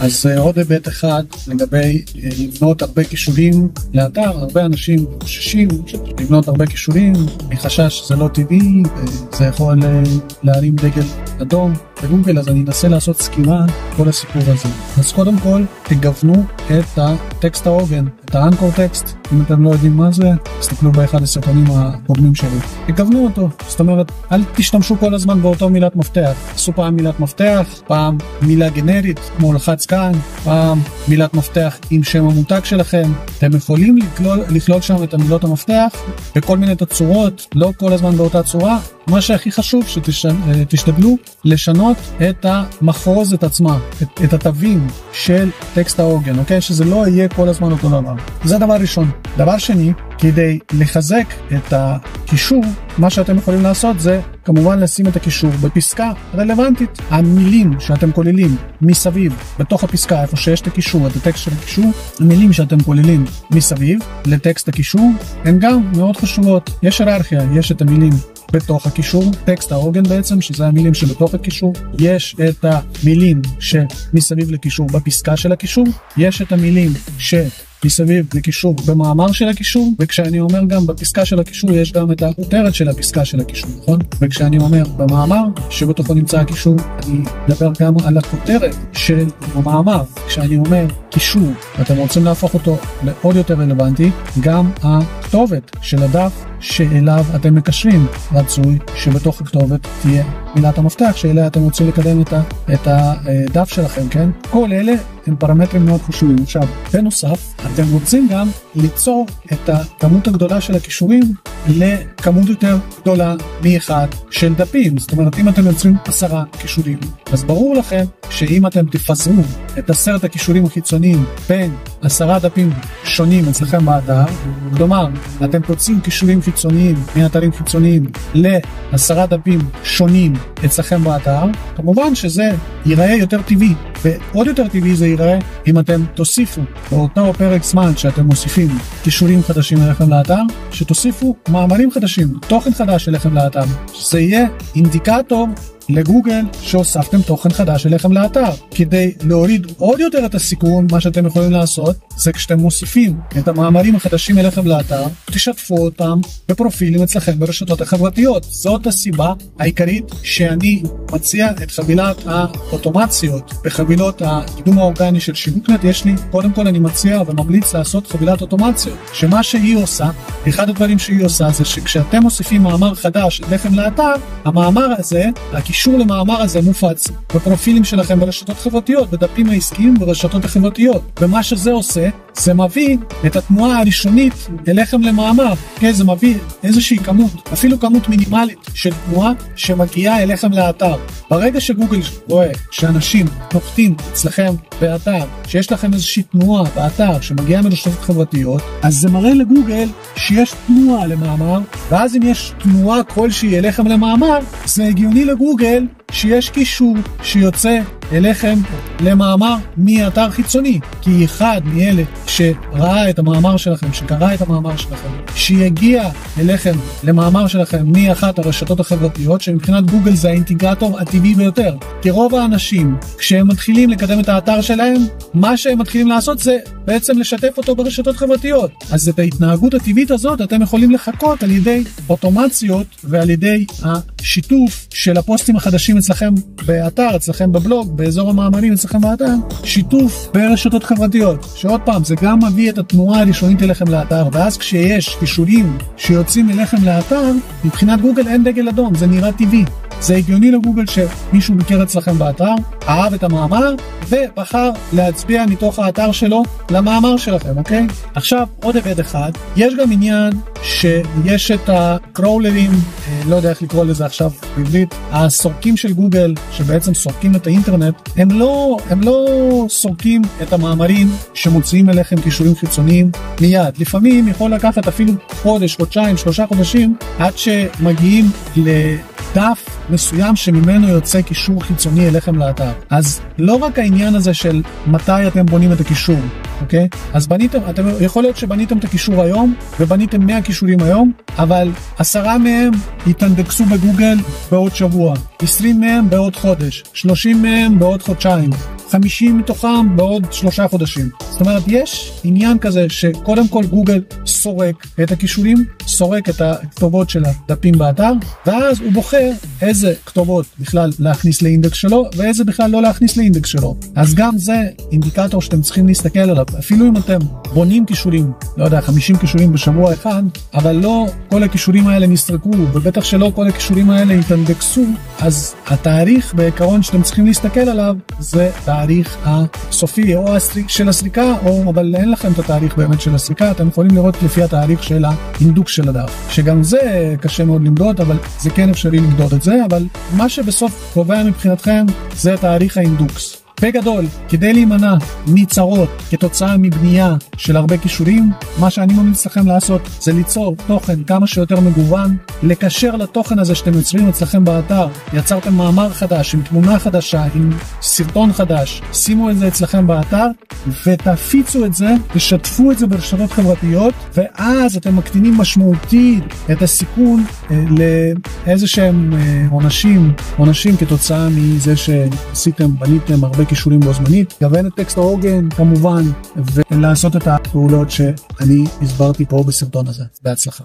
אז עוד היבט אחד לגבי לבנות הרבה קישורים לאתר. הרבה אנשים חוששים לבנות הרבה קישורים מחשש שזה לא טבעי, זה יכול להרים דגל אדום בגוגל, אז אני אנסה לעשות סקירה כל הסיפור הזה. אז קודם כל תגוונו את הטקסט העוגן, את האנקור טקסט. אם אתם לא יודעים מה זה, תסתכלו באחד הסרטונים הקודמים שלי. תגוונו אותו, זאת אומרת, אל תשתמשו כל הזמן באותו מילת מפתח. עשו פעם מילת מפתח, פעם מילה גנרית כמו לחץ כאן, פעם מילת מפתח עם שם המותג שלכם. אתם יכולים לכלול שם את המילות המפתח בכל מיני תצורות, לא כל הזמן באותה צורה. מה שהכי חשוב שתשתדלו לשנות את המחרוזת עצמה, את התווים של טקסט העוגן, אוקיי? שזה לא יהיה כל הזמן אותו דבר. זה דבר ראשון. דבר שני, כדי לחזק את הקישור, מה שאתם יכולים לעשות זה כמובן לשים את הקישור בפסקה רלוונטית. המילים שאתם כוללים מסביב, בתוך הפסקה, איפה שיש את הקישור, את הטקסט של הקישור, המילים שאתם כוללים מסביב לטקסט הקישור, הן גם מאוד חשובות. יש היררכיה, יש את המילים בתוך הקישור, טקסט העוגן בעצם, שזה המילים שבתוך הקישור, יש את המילים שמסביב לקישור בפסקה של הקישור, יש את המילים מסביב לקישור במאמר של הקישור, וכשאני אומר גם בפסקה של הקישור יש גם את הכותרת של הפסקה של הקישור, נכון? וכשאני אומר במאמר שבתוכו נמצא הקישור, אני מדבר גם על הכותרת של המאמר. כשאני אומר קישור, אתם רוצים להפוך אותו לעוד יותר רלוונטי, גם הכתובת של הדף שאליו אתם מקשרים, רצוי שבתוך הכתובת תהיה מילת המפתח שאליה אתם רוצים לקדם את הדף שלכם, כן? כל אלה הם פרמטרים מאוד חשובים. עכשיו, בנוסף, אתם רוצים גם ליצור את הכמות הגדולה של הקישורים לכמות יותר גדולה מאחד של דפים. זאת אומרת, אם אתם יוצרים 10 קישורים, אז ברור לכם שאם אתם תפזרו את 10 הקישורים החיצוניים בין 10 דפים שונים אצלכם באתר, כלומר, אתם תוצאים קישורים חיצוניים מאתרים חיצוניים ל10 דפים שונים אצלכם באתר, כמובן שזה ייראה יותר טבעי, ועוד יותר טבעי זה ייראה אם אתם תוסיפו באותו פרק זמן שאתם מוסיפים קישורים חדשים אליכם לאתר, שתוסיפו מאמרים חדשים, תוכן חדש אליכם לאתר. זה יהיה אינדיקטור לגוגל שהוספתם תוכן חדש אליכם לאתר. כדי להוריד עוד יותר את הסיכון, מה שאתם יכולים לעשות זה כשאתם מוסיפים את המאמרים החדשים אליכם לאתר, תשתפו אותם בפרופילים אצלכם ברשתות החברתיות. זאת הסיבה העיקרית שאני מציע את חבילת האוטומציות. בחבילות הקידום האורגני של שיווקנט יש לי, קודם כל אני מציע וממליץ לעשות חבילת אוטומציות, שמה שהיא עושה, אחד הדברים שהיא עושה זה שכשאתם מוסיפים מאמר חדש אליכם לאתר, המאמר הזה, הקישור למאמר הזה מופץ בפרופילים שלכם ברשתות חברתיות, בדפים העסקיים ברשתות החברתיות. ומה שזה עושה, זה מביא את התנועה הראשונית אליכם למאמר. כן, זה מביא איזושהי כמות, אפילו כמות מינימלית של תנועה שמגיעה אליכם לאתר. ברגע שגוגל רואה שאנשים נוחתים אצלכם באתר, שיש לכם איזושהי תנועה באתר שמגיעה מרשתות חברתיות, אז זה מראה לגוגל שיש תנועה למאמר, ואז אם יש תנועה כלשהי אליכם למאמר, זה הגיוני לגוגל שיש קישור שיוצא אליכם למאמר מאתר חיצוני, כי אחד מאלה שראה את המאמר שלכם, שקרא את המאמר שלכם, שיגיע אליכם למאמר שלכם מאחת הרשתות החברתיות, שמבחינת גוגל זה האינטגרטור הטבעי ביותר. כי רוב האנשים, כשהם מתחילים לקדם את האתר שלהם, מה שהם מתחילים לעשות זה בעצם לשתף אותו ברשתות חברתיות. אז את ההתנהגות הטבעית הזאת אתם יכולים לחכות על ידי אוטומציות ועל ידי השיתוף של הפוסטים החדשים אצלכם באתר, אצלכם בבלוג, באזור המאמרים אצלכם באתר, שיתוף ברשתות חברתיות, שעוד פעם זה גם מביא את התנועה הראשונית אליכם לאתר, ואז כשיש קישורים שיוצאים אליכם לאתר, מבחינת גוגל אין דגל אדום, זה נראה טבעי. זה הגיוני לגוגל שמישהו מכיר אצלכם באתר, אהב את המאמר ובחר להצביע מתוך האתר שלו למאמר שלכם, אוקיי? עכשיו עוד היבט אחד, יש גם עניין שיש את הקראולרים, לא יודע איך לקרוא לזה עכשיו בעברית, הסורקים של גוגל שבעצם סורקים את האינטרנט, הם לא סורקים את המאמרים שמוציאים אליכם קישורים חיצוניים מיד. לפעמים יכול לקחת אפילו חודש, חודשיים, 3 חודשים עד שמגיעים לדף מסוים שממנו יוצא קישור חיצוני אליכם לאתר. אז לא רק העניין הזה של מתי אתם בונים את הקישור, אוקיי? אז יכול להיות שבניתם את הקישור היום ובניתם 100 קישורים היום, אבל 10 מהם יתנדקסו בגוגל בעוד שבוע, 20 מהם בעוד חודש, 30 מהם בעוד חודשיים, 50 מתוכם בעוד 3 חודשים. זאת אומרת, יש עניין כזה שקודם כל גוגל סורק את הכישורים, סורק את הכתובות של הדפים באתר, ואז הוא בוחר איזה כתובות בכלל להכניס לאינדקס שלו, ואיזה בכלל לא להכניס לאינדקס שלו. אז גם זה אינדיקטור שאתם צריכים להסתכל עליו. אפילו אם אתם בונים כישורים, לא יודע, 50 כישורים בשבוע אחד, אבל לא כל הכישורים האלה נסרקו, ובטח שלא כל הכישורים האלה יתנדקסו, אז התאריך בעיקרון שאתם צריכים להסתכל עליו, זה תאריך הסופי או של הסריקה, אבל אין לכם את התאריך באמת של הסריקה, אתם יכולים לראות לפי התאריך של האינדוקס של הדף, שגם זה קשה מאוד למדוד, אבל זה כן אפשרי למדוד את זה, אבל מה שבסוף קובע מבחינתכם זה תאריך האינדוקס. בגדול, כדי להימנע מצרות כתוצאה מבנייה של הרבה קישורים, מה שאני ממליץ לכם לעשות זה ליצור תוכן כמה שיותר מגוון, לקשר לתוכן הזה שאתם יוצרים אצלכם באתר, יצרתם מאמר חדש עם תמונה חדשה, עם סרטון חדש, שימו את זה אצלכם באתר ותפיצו את זה, תשתפו את זה ברשתות חברתיות, ואז אתם מקטינים משמעותית את הסיכון לאיזה שהם עונשים כתוצאה מזה שעשיתם, בניתם הרבה קישורים בו זמנית, גוון את טקסט ההוגן כמובן, ולעשות את הפעולות שאני הסברתי פה בסרטון הזה. בהצלחה.